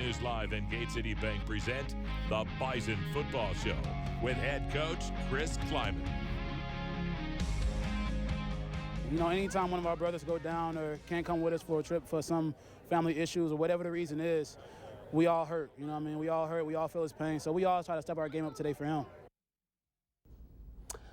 News Live and Gate City Bank present the Bison Football Show with head coach Chris Kleiman. You know, anytime one of our brothers go down or can't come with us for a trip for some family issues or whatever the reason is, we all hurt. You know what I mean? We all hurt. We all feel his pain. So we all try to step our game up today for him.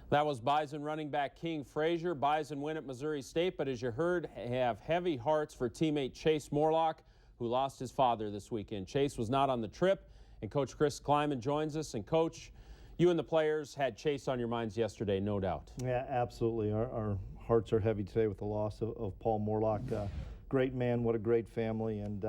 That was Bison running back King Frazier. Bison win at Missouri State, but as you heard, have heavy hearts for teammate Chase Morlock, who lost his father this weekend. Chase was not on the trip, and Coach Chris Kleiman joins us. And Coach, you and the players had Chase on your minds yesterday, no doubt. Yeah, absolutely. Our hearts are heavy today with the loss of Paul Morlock. Great man, what a great family. And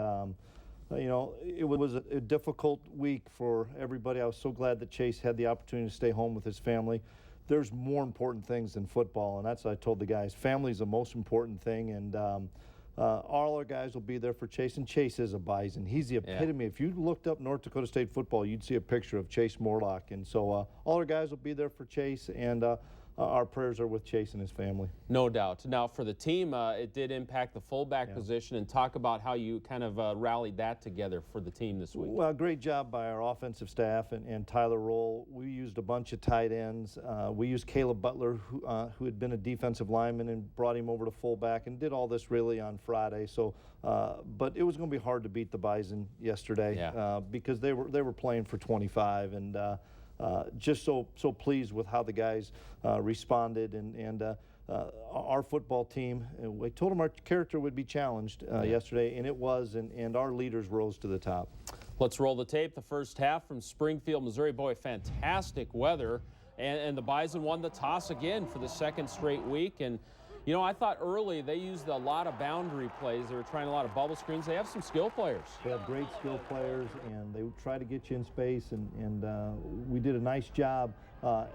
you know, it was a difficult week for everybody. I was so glad that Chase had the opportunity to stay home with his family. There's more important things than football, and that's what I told the guys. Family is the most important thing, and all our guys will be there for Chase, and Chase is a Bison. He's the epitome. Yeah. If you looked up North Dakota State football, you'd see a picture of Chase Morlock, and so all our guys will be there for Chase, and our prayers are with Chase and his family. No doubt. Now, for the team, it did impact the fullback position, and talk about how you kind of rallied that together for the team this week. Well, great job by our offensive staff and Tyler Roll. We used a bunch of tight ends. We used Caleb Butler, who had been a defensive lineman, and brought him over to fullback, and did all this really on Friday. So, but it was going to be hard to beat the Bison yesterday because they were playing for 25, and just so pleased with how the guys responded, and our football team. We told them our character would be challenged yesterday, and it was, and our leaders rose to the top. Let's roll the tape. The first half from Springfield, Missouri. Boy, fantastic weather, and the Bison won the toss again for the second straight week. And you know, I thought early they used a lot of boundary plays. They were trying a lot of bubble screens. They have some skill players. They have great skill players, and they try to get you in space. And we did a nice job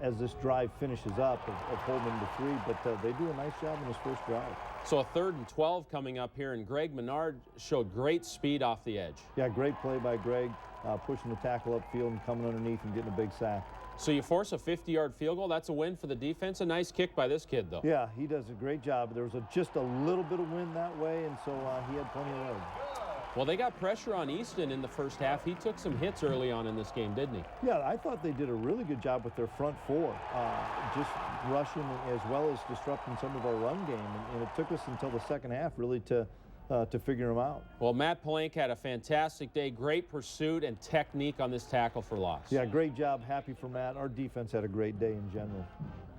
as this drive finishes up of holding them to three. But they do a nice job in this first drive. So a 3rd and 12 coming up here, and Greg Menard showed great speed off the edge. Yeah, great play by Greg, pushing the tackle upfield and coming underneath and getting a big sack. So you force a 50-yard field goal. That's a win for the defense. A nice kick by this kid, though. Yeah, he does a great job. There was just a little bit of wind that way, and so he had plenty of room. Well, they got pressure on Easton in the first half. He took some hits early on in this game, didn't he? Yeah, I thought they did a really good job with their front four, just rushing as well as disrupting some of our run game. And it took us until the second half really to figure them out. Well, Matt Palenka had a fantastic day. Great pursuit and technique on this tackle for loss. Yeah, great job. Happy for Matt. Our defense had a great day in general.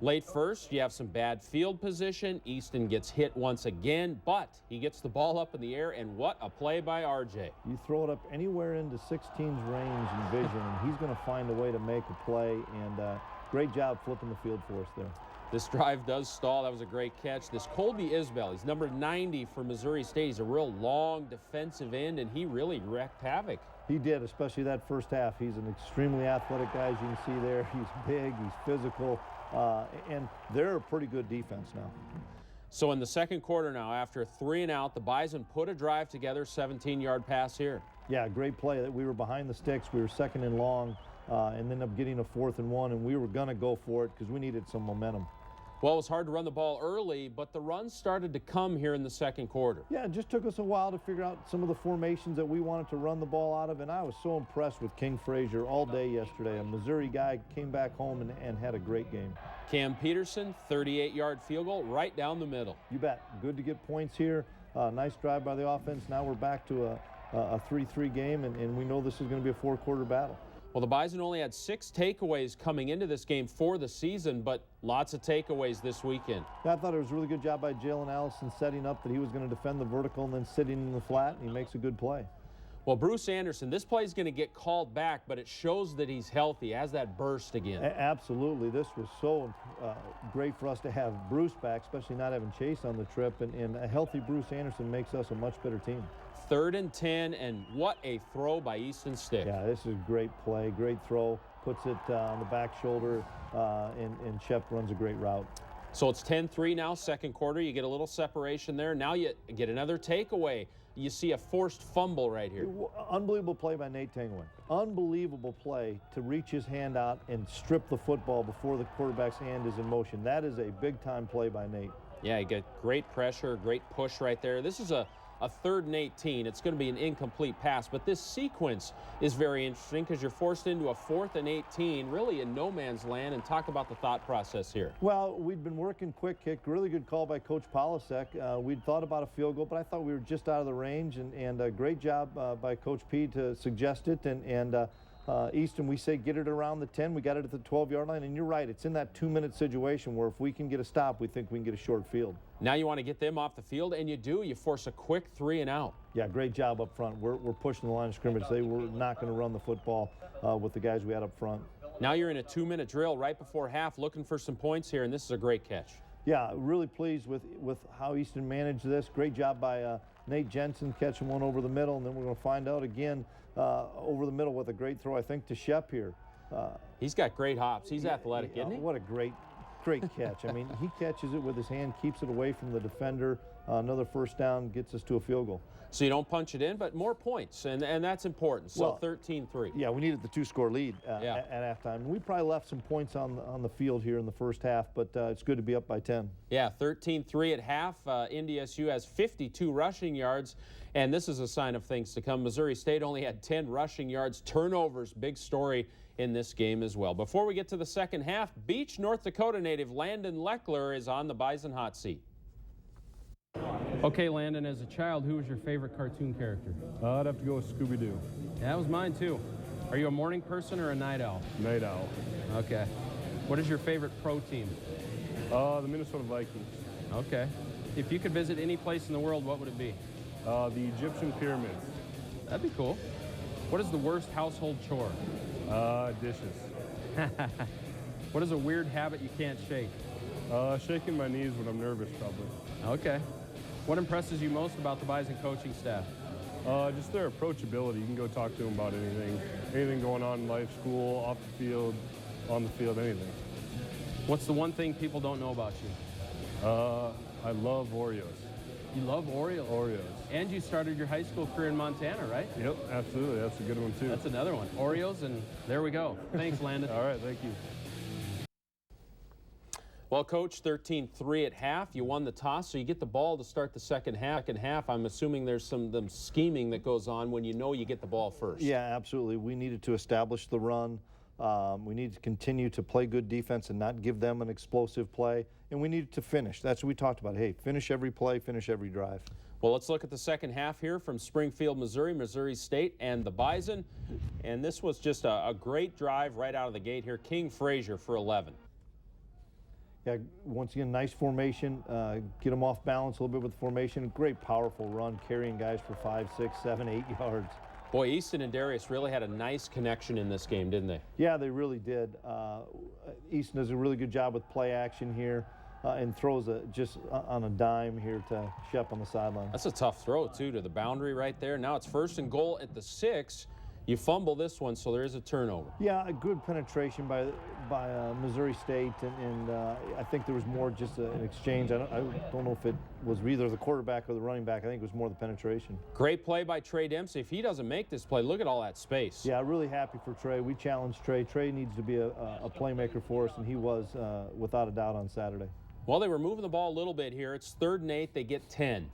Late first, you have some bad field position. Easton gets hit once again, but he gets the ball up in the air, and what a play by RJ. You throw it up anywhere into 16's range and vision, and he's going to find a way to make a play, and great job flipping the field for us there. This drive does stall. That was a great catch. This Colby Isbell, he's number 90 for Missouri State. He's a real long defensive end, and he really wreaked havoc. He did, especially that first half. He's an extremely athletic guy, as you can see there. He's big, he's physical, and they're a pretty good defense now. So in the second quarter now, after 3 and out, the Bison put a drive together, 17-yard pass here. Yeah, great play. We were behind the sticks. We were 2nd and long, and ended up getting a 4th and 1, and we were going to go for it because we needed some momentum. Well, it was hard to run the ball early, but the runs started to come here in the second quarter. Yeah, it just took us a while to figure out some of the formations that we wanted to run the ball out of, and I was so impressed with King Frazier all day yesterday. A Missouri guy came back home and had a great game. Cam Peterson, 38-yard field goal right down the middle. You bet. Good to get points here. Nice drive by the offense. Now we're back to a 3-3 game, and we know this is going to be a 4-quarter battle. Well, the Bison only had 6 takeaways coming into this game for the season, but lots of takeaways this weekend. Yeah, I thought it was a really good job by Jalen Allison setting up that he was going to defend the vertical and then sitting in the flat, and he makes a good play. Well, Bruce Anderson, this play is going to get called back, but it shows that he's healthy, has that burst again. Absolutely. This was so great for us to have Bruce back, especially not having Chase on the trip, and a healthy Bruce Anderson makes us a much better team. 3rd and 10, and what a throw by Easton Stick. Yeah, this is a great play, great throw, puts it on the back shoulder, and Shep runs a great route. So it's 10-3 now, second quarter. You get a little separation there. Now you get another takeaway. You see a forced fumble right here. Unbelievable play by Nate Tangway. Unbelievable play to reach his hand out and strip the football before the quarterback's hand is in motion. That is a big-time play by Nate. Yeah, you get great pressure, great push right there. This is a a 3rd and 18. It's going to be an incomplete pass, but this sequence is very interesting because you're forced into a 4th and 18, really in no man's land. And talk about the thought process here. Well, we'd been working quick kick. Really good call by Coach Polasek. We'd thought about a field goal, but I thought we were just out of the range, and a great job by Coach P to suggest it. And Easton, we say get it around the 10. We got it at the 12-yard line, and you're right. It's in that 2-minute situation where if we can get a stop, we think we can get a short field. Now you want to get them off the field, and you do. You force a quick 3 and out. Yeah, great job up front. We're pushing the line of scrimmage. They were not going to run the football with the guys we had up front. Now you're in a 2-minute drill right before half, looking for some points here, and this is a great catch. Yeah, really pleased with how Easton managed this. Great job by Nate Jensen catching one over the middle, and then we're going to find out again over the middle with a great throw, I think, to Shep here. He's got great hops. He's athletic, isn't he? What a great catch. I mean, he catches it with his hand, keeps it away from the defender. Another first down gets us to a field goal. So you don't punch it in, but more points, and that's important. So well, 13-3. Yeah, we needed the 2-score lead at halftime. We probably left some points on the field here in the first half, but it's good to be up by 10. Yeah, 13-3 at half. NDSU has 52 rushing yards, and this is a sign of things to come. Missouri State only had 10 rushing yards. Turnovers, big story in this game as well. Before we get to the second half, Beach, North Dakota native Landon Leckler is on the Bison hot seat. Okay, Landon, as a child, who was your favorite cartoon character? I'd have to go with Scooby-Doo. Yeah, that was mine, too. Are you a morning person or a night owl? Night owl. Okay. What is your favorite pro team? The Minnesota Vikings. Okay. If you could visit any place in the world, what would it be? The Egyptian pyramids. That'd be cool. What is the worst household chore? Dishes. What is a weird habit you can't shake? Shaking my knees when I'm nervous, probably. Okay. What impresses you most about the Bison coaching staff? Just their approachability. You can go talk to them about anything going on in life, school, off the field, on the field, anything. What's the one thing people don't know about you? I love Oreos. You love Oreos? Oreos. And you started your high school career in Montana, right? Yep, absolutely. That's a good one, too. That's another one. Oreos, and there we go. Thanks, Landon. All right, thank you. Well, Coach, 13-3 at half. You won the toss, so you get the ball to start the second half. I'm assuming there's some scheming that goes on when you know you get the ball first. Yeah, absolutely. We needed to establish the run. We needed to continue to play good defense and not give them an explosive play. And we needed to finish. That's what we talked about. Hey, finish every play, finish every drive. Well, let's look at the second half here from Springfield, Missouri, Missouri State, and the Bison. And this was just a great drive right out of the gate here. King Frazier for 11. Yeah, once again, nice formation. Get them off balance a little bit with the formation. Great, powerful run, carrying guys for 5, 6, 7, 8 yards. Boy, Easton and Darius really had a nice connection in this game, didn't they? Yeah, they really did. Easton does a really good job with play action here and throws just on a dime here to Shep on the sideline. That's a tough throw, too, to the boundary right there. Now it's 1st and goal at the 6. You fumble this one, so there is a turnover. Yeah, a good penetration by Missouri State, and I think there was more just an exchange. I don't know if it was either the quarterback or the running back. I think it was more the penetration. Great play by Trey Dempsey. If he doesn't make this play, look at all that space. Yeah, really happy for Trey. We challenged Trey. Trey needs to be a playmaker for us, and he was without a doubt on Saturday. Well, they were moving the ball a little bit here. It's 3rd and 8. They get 10.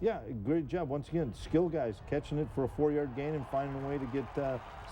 Yeah, great job. Once again, skill guys catching it for a 4-yard gain and finding a way to get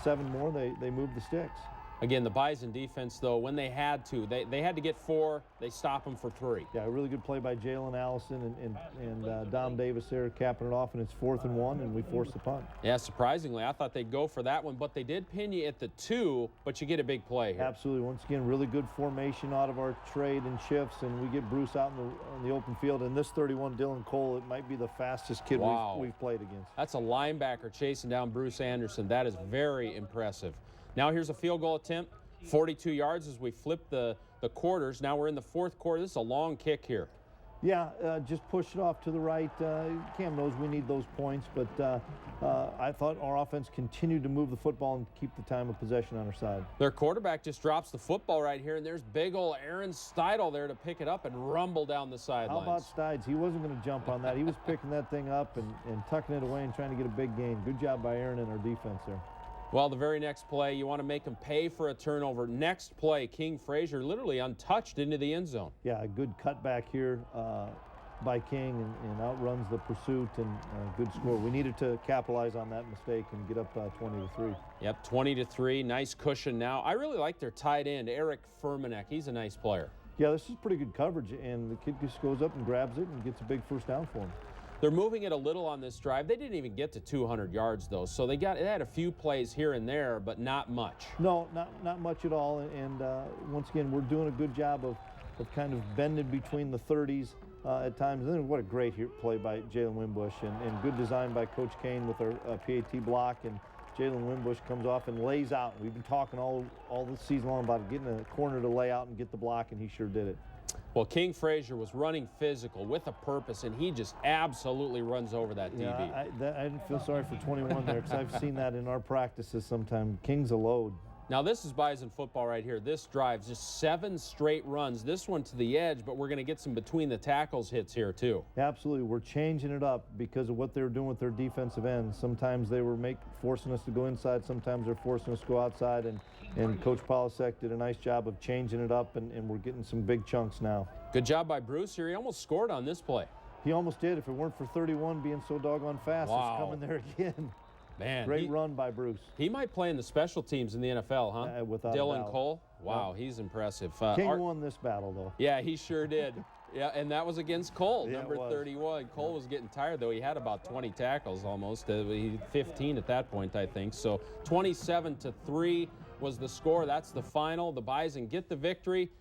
7 more. They move the sticks. Again, the Bison defense, though, when they had to, they had to get 4. They stop them for 3. Yeah, a really good play by Jalen Allison and Dom Davis there capping it off, and it's 4th and 1, and we force the punt. Yeah, surprisingly, I thought they'd go for that one, but they did pin you at the 2, but you get a big play here. Absolutely. Once again, really good formation out of our trade and shifts, and we get Bruce out in the open field. And this 31, Dylan Cole, it might be the fastest kid we've played against. That's a linebacker chasing down Bruce Anderson. That is very impressive. Now here's a field goal attempt, 42 yards as we flip the quarters. Now we're in the 4th quarter. This is a long kick here. Yeah, just push it off to the right. Cam knows we need those points, but I thought our offense continued to move the football and keep the time of possession on our side. Their quarterback just drops the football right here, and there's big old Aaron Steidel there to pick it up and rumble down the sidelines. How about Stides? He wasn't going to jump on that. He was picking that thing up and tucking it away and trying to get a big gain. Good job by Aaron and our defense there. Well, the very next play, you want to make them pay for a turnover. Next play, King Frazier literally untouched into the end zone. Yeah, a good cutback here by King and outruns the pursuit and good score. We needed to capitalize on that mistake and get up 20-3. Yep, 20-3. Nice cushion now. I really like their tight end, Eric Furmanek. He's a nice player. Yeah, this is pretty good coverage, and the kid just goes up and grabs it and gets a big first down for him. They're moving it a little on this drive. They didn't even get to 200 yards, though, so they had a few plays here and there, but not much. No, not much at all, and once again, we're doing a good job of kind of bending between the 30s at times. And then what a great play by Jalen Wimbush, and good design by Coach Kane with our PAT block, and Jalen Wimbush comes off and lays out. We've been talking all this season long about getting a corner to lay out and get the block, and he sure did it. Well, King Frazier was running physical with a purpose, and he just absolutely runs over that DB. Yeah, I didn't feel sorry for 21 there, because I've seen that in our practices sometimes. King's a load. Now, this is Bison football right here. This drive's just 7 straight runs. This one to the edge, but we're going to get some between the tackles hits here, too. Absolutely. We're changing it up because of what they were doing with their defensive ends. Sometimes they were forcing us to go inside. Sometimes they're forcing us to go outside. And Coach Polisek did a nice job of changing it up, and we're getting some big chunks now. Good job by Bruce here. He almost scored on this play. He almost did. If it weren't for 31 being so doggone fast, wow. It's coming there again. Man, great run by Bruce. He might play in the special teams in the NFL, huh? Without Dylan a doubt. Cole? Wow, he's impressive. King won this battle, though. Yeah, he sure did. Yeah, and that was against Cole, yeah, number 31. Cole was getting tired, though. He had about 20 tackles almost. 15 at that point, I think. So 27-3 was the score. That's the final. The Bison get the victory.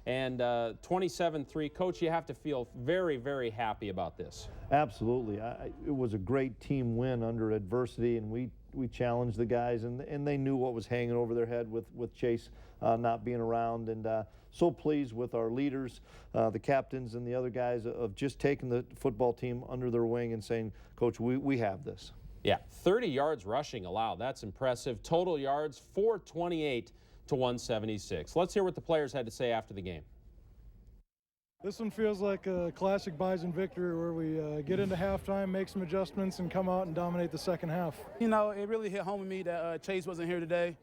And 27-3. Coach, you have to feel very, very happy about this. Absolutely. It was a great team win under adversity, and we challenged the guys, and they knew what was hanging over their head with Chase not being around. And so pleased with our leaders, the captains and the other guys, of just taking the football team under their wing and saying, Coach, we have this. Yeah, 30 yards rushing allowed. That's impressive. Total yards, 428 to 176. Let's hear what the players had to say after the game. This one feels like a classic Bison victory where we get into halftime, make some adjustments, and come out and dominate the second half. You know, it really hit home with me that Chase wasn't here today,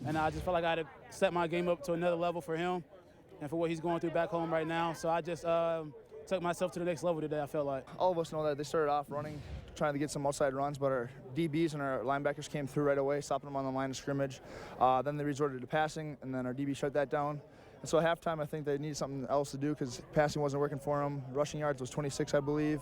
and I just felt like I had to set my game up to another level for him and for what he's going through back home right now. So I just took myself to the next level today, I felt like. All of us know that they started off running, trying to get some outside runs, but our DBs and our linebackers came through right away, stopping them on the line of scrimmage. Then they resorted to passing, and then our DB shut that down. And so at halftime, I think they needed something else to do because passing wasn't working for them. Rushing yards was 26, I believe,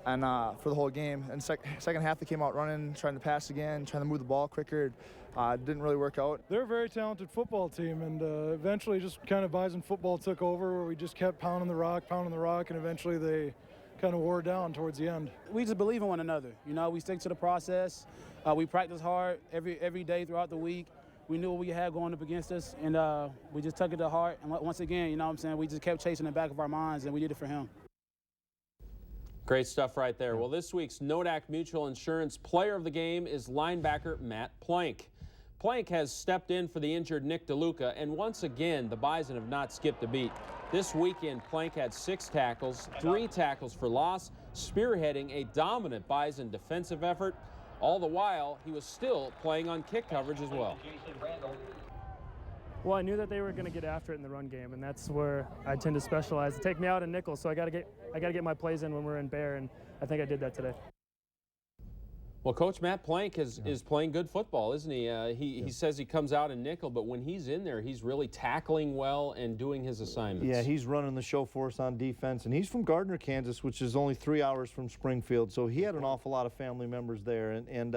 and for the whole game. And second half, they came out running, trying to pass again, trying to move the ball quicker. It didn't really work out. They're a very talented football team, and eventually just kind of Bison football took over where we just kept pounding the rock, and eventually they kind of wore down towards the end. We just believe in one another. You know, we stick to the process. We practice hard every day throughout the week. We knew what we had going up against us, and we just took it to heart. And once again, you know what I'm saying, we just kept chasing the back of our minds, and we did it for him. Great stuff right there. Well, this week's Nodak Mutual Insurance Player of the Game is linebacker Matt Plank. Plank has stepped in for the injured Nick DeLuca, and once again, the Bison have not skipped a beat. This weekend, Plank had 6 tackles, 3 tackles for loss, spearheading a dominant Bison defensive effort. All the while, he was still playing on kick coverage as well. Well, I knew that they were going to get after it in the run game, and that's where I tend to specialize. They take me out in nickel, so I got to get my plays in when we're in bear, and I think I did that today. Well, Coach Matt Plank is playing good football, isn't he? He says he comes out in nickel, but when he's in there, he's really tackling well and doing his assignments. Yeah, he's running the show for us on defense, and he's from Gardner, Kansas, which is only 3 hours from Springfield, so he had an awful lot of family members there, and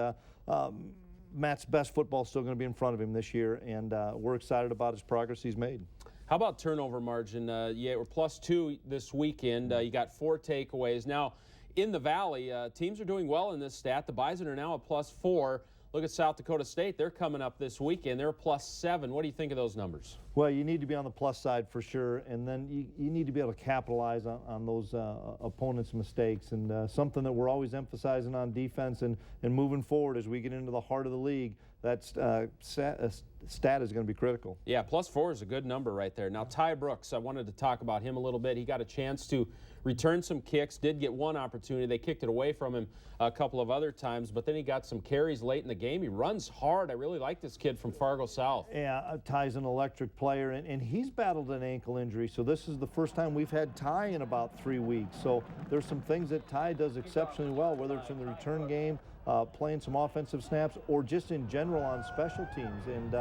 Matt's best football is still going to be in front of him this year, and we're excited about his progress he's made. How about turnover margin? We're +2 this weekend. You got 4 takeaways. Now, in the Valley, teams are doing well in this stat. The Bison are now a +4. Look at South Dakota State. They're coming up this weekend. They're a +7. What do you think of those numbers? Well, you need to be on the plus side for sure, and then you need to be able to capitalize on those opponents' mistakes, and something that we're always emphasizing on defense and moving forward as we get into the heart of the league. that stat is going to be critical. Yeah, +4 is a good number right there. Now, Ty Brooks, I wanted to talk about him a little bit. He got a chance to return some kicks, did get one opportunity. They kicked it away from him a couple of other times, but then he got some carries late in the game. He runs hard. I really like this kid from Fargo South. Yeah, Ty's an electric player, and he's battled an ankle injury, so this is the first time we've had Ty in about 3 weeks. So there's some things that Ty does exceptionally well, whether it's in the return game, playing some offensive snaps, or just in general on special teams. And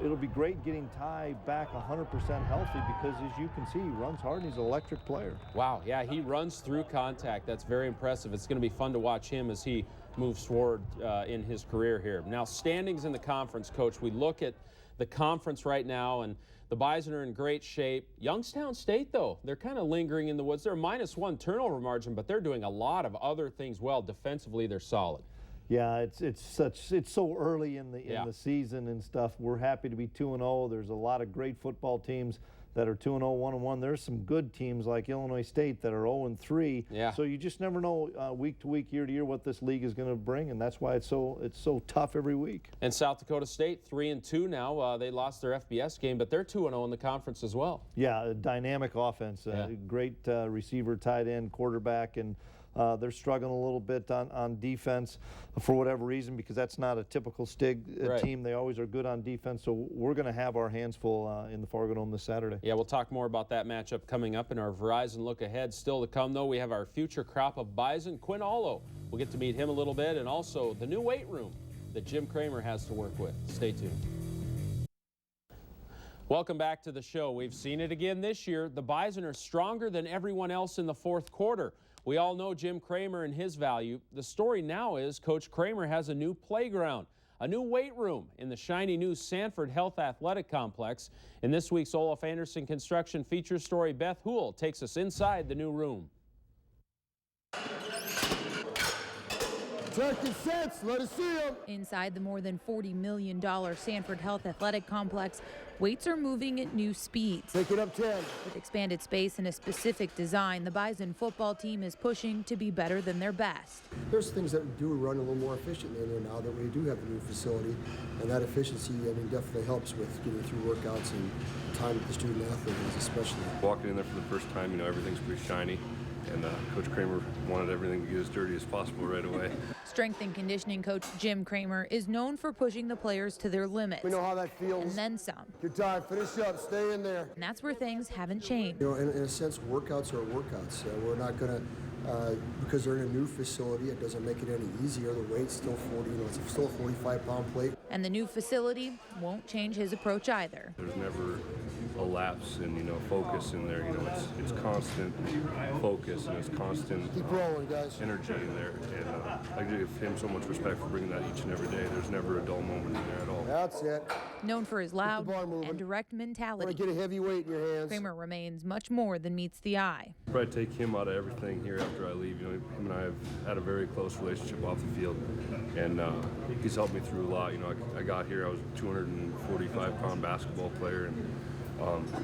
it'll be great getting Ty back 100% healthy because, as you can see, he runs hard and he's an electric player. Wow, yeah, he runs through contact. That's very impressive. It's going to be fun to watch him as he moves forward in his career here. Now, standings in the conference, Coach. We look at the conference right now, and the Bison are in great shape. Youngstown State, though, they're kind of lingering in the woods. They're a -1 turnover margin, but they're doing a lot of other things well. Defensively, they're solid. Yeah, it's so early in the season and stuff. We're happy to be 2-0. There's a lot of great football teams that are 2-0, 1-1. There's some good teams like Illinois State that are 0-3. Yeah. So you just never know week to week, year to year what this league is going to bring, and that's why it's so tough every week. And South Dakota State 3-2 now. They lost their FBS game, but they're 2-0 in the conference as well. Yeah, a dynamic offense, great receiver, tight end, quarterback, and they're struggling a little bit on defense for whatever reason, because that's not a typical Stig team. They always are good on defense, so we're going to have our hands full in the Fargo Dome this Saturday. Yeah, we'll talk more about that matchup coming up in our Verizon Look Ahead. Still to come, though, we have our future crop of Bison, Quinn Allo. We'll get to meet him a little bit, and also the new weight room that Jim Kramer has to work with. Stay tuned. Welcome back to the show. We've seen it again this year. The Bison are stronger than everyone else in the fourth quarter. We all know Jim Kramer and his value. The story now is Coach Kramer has a new playground, a new weight room in the shiny new Sanford Health Athletic Complex. In this week's Olaf Anderson Construction feature story, Beth Houle takes us inside the new room. Turkey sets, let us see them. Inside the more than $40 million Sanford Health Athletic Complex, weights are moving at new speeds. Take it up 10. With expanded space and a specific design, the Bison football team is pushing to be better than their best. There's things that we do run a little more efficiently in there now that we do have a new facility, and that efficiency, definitely helps with getting through workouts and time with the student athlete especially. Walking in there for the first time, everything's pretty shiny. And Coach Kramer wanted everything to get as dirty as possible right away. Strength and conditioning coach Jim Kramer is known for pushing the players to their limits. We know how that feels. And then some. Good time, finish up, stay in there. And that's where things haven't changed. In a sense, workouts are workouts. We're not going to, because they're in a new facility, it doesn't make it any easier. The weight's still 40, it's still a 45-pound plate. And the new facility won't change his approach either. There's never a lapse in focus in there. It's constant focus and it's constant keep rolling, guys. Energy in there. And I give him so much respect for bringing that each and every day. There's never a dull moment in there at all. That's it. Known for his loud and direct mentality, get a heavy weight in your hands. Kramer remains much more than meets the eye. Probably take him out of everything here after I leave. Him and I have had a very close relationship off the field, and he's helped me through a lot. I got here, I was a 245-pound basketball player, and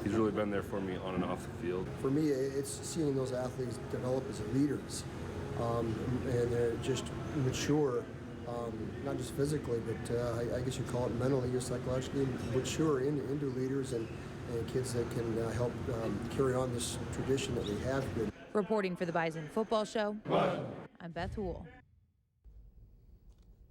he's really been there for me on and off the field. For me, it's seeing those athletes develop as leaders, and they're just mature, not just physically, but I guess you call it mentally or psychologically mature into leaders and kids that can help carry on this tradition that we have here. Reporting for the Bison Football Show, I'm Beth Houle.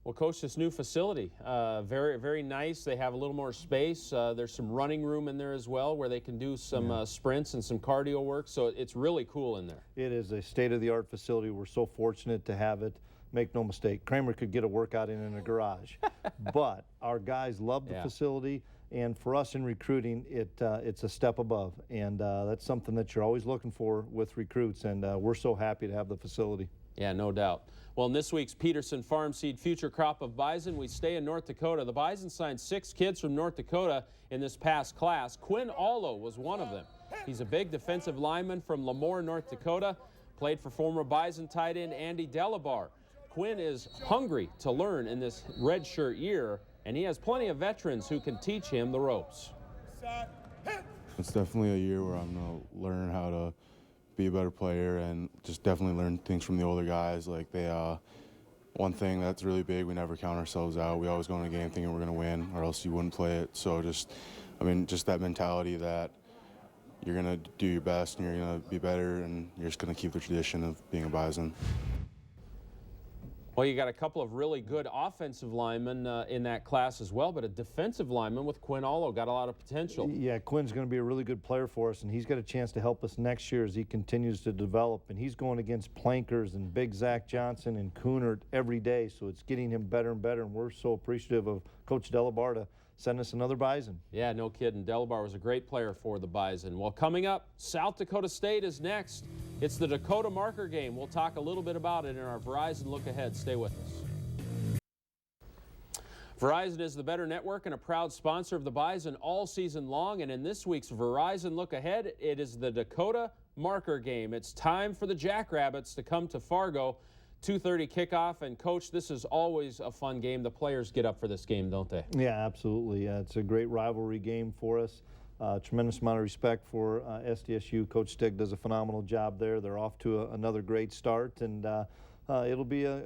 Well, Coach, this new facility, very, very nice. They have a little more space. There's some running room in there as well where they can do some sprints and some cardio work. So it's really cool in there. It is a state-of-the-art facility. We're so fortunate to have it. Make no mistake, Kramer could get a workout in a garage. But our guys love the facility. And for us in recruiting, it's a step above. And that's something that you're always looking for with recruits. And we're so happy to have the facility. Yeah, no doubt. Well, in this week's Peterson Farm Seed Future Crop of Bison, we stay in North Dakota. The Bison signed 6 kids from North Dakota in this past class. Quinn Allo was one of them. He's a big defensive lineman from Lemoore, North Dakota. Played for former Bison tight end Andy Delabar. Quinn is hungry to learn in this redshirt year, and he has plenty of veterans who can teach him the ropes. It's definitely a year where I'm going to learn how to be a better player and just definitely learn things from the older guys. Like they one thing that's really big, we never count ourselves out. We always go into a game thinking we're going to win, or else you wouldn't play it. So just that mentality that you're going to do your best and you're going to be better, and you're just going to keep the tradition of being a Bison. Well, you got a couple of really good offensive linemen in that class as well, but a defensive lineman with Quinn Allo got a lot of potential. Yeah, Quinn's going to be a really good player for us, and he's got a chance to help us next year as he continues to develop. And he's going against Plankers and Big Zach Johnson and Coonert every day, so it's getting him better and better, and we're so appreciative of Coach Delabar to send us another Bison. Yeah, no kidding. Delabar was a great player for the Bison. Well, coming up, South Dakota State is next. It's the Dakota Marker game. We'll talk a little bit about it in our Verizon Look Ahead. Stay with us. Verizon is the better network and a proud sponsor of the Bison all season long. And in this week's Verizon Look Ahead, it is the Dakota Marker game. It's time for the Jackrabbits to come to Fargo. 2:30 kickoff. And, Coach, this is always a fun game. The players get up for this game, don't they? Yeah, absolutely. It's a great rivalry game for us. Tremendous amount of respect for SDSU. Coach Stig does a phenomenal job there. They're off to another great start, and it'll be a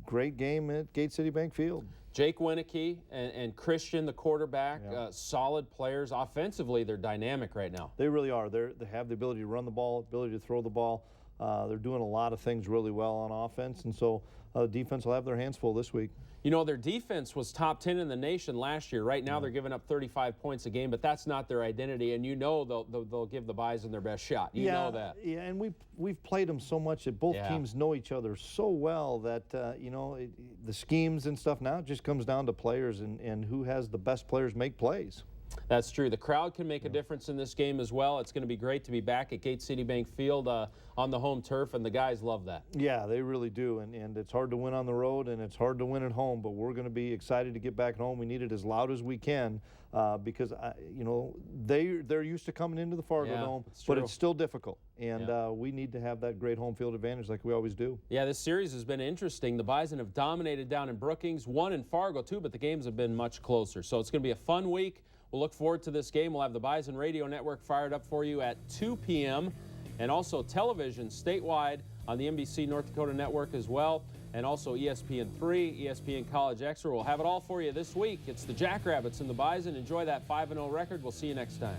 great game at Gate City Bank Field. Jake Winicky and Christian, the quarterback, solid players. Offensively, they're dynamic right now. They really are. They have the ability to run the ball, ability to throw the ball. They're doing a lot of things really well on offense, and so the defense will have their hands full this week. You know, their defense was top 10 in the nation last year. Right now, they're giving up 35 points a game, but that's not their identity, and you know they'll give the Bison their best shot. You know that. Yeah, and we've played them so much that both teams know each other so well that, the schemes and stuff now just comes down to players and who has the best players make plays. That's true. The crowd can make a difference in this game as well. It's going to be great to be back at Gate City Bank Field on the home turf, and the guys love that. Yeah, they really do, and it's hard to win on the road, and it's hard to win at home, but we're going to be excited to get back at home. We need it as loud as we can because, they're used to coming into the Fargo Dome, but it's still difficult, and we need to have that great home field advantage like we always do. Yeah, this series has been interesting. The Bison have dominated down in Brookings, won in Fargo too, but the games have been much closer. So it's going to be a fun week. We'll look forward to this game. We'll have the Bison Radio Network fired up for you at 2 p.m. and also television statewide on the NBC North Dakota Network as well, and also ESPN3, ESPN College Extra. We'll have it all for you this week. It's the Jackrabbits and the Bison. Enjoy that 5-0 record. We'll see you next time.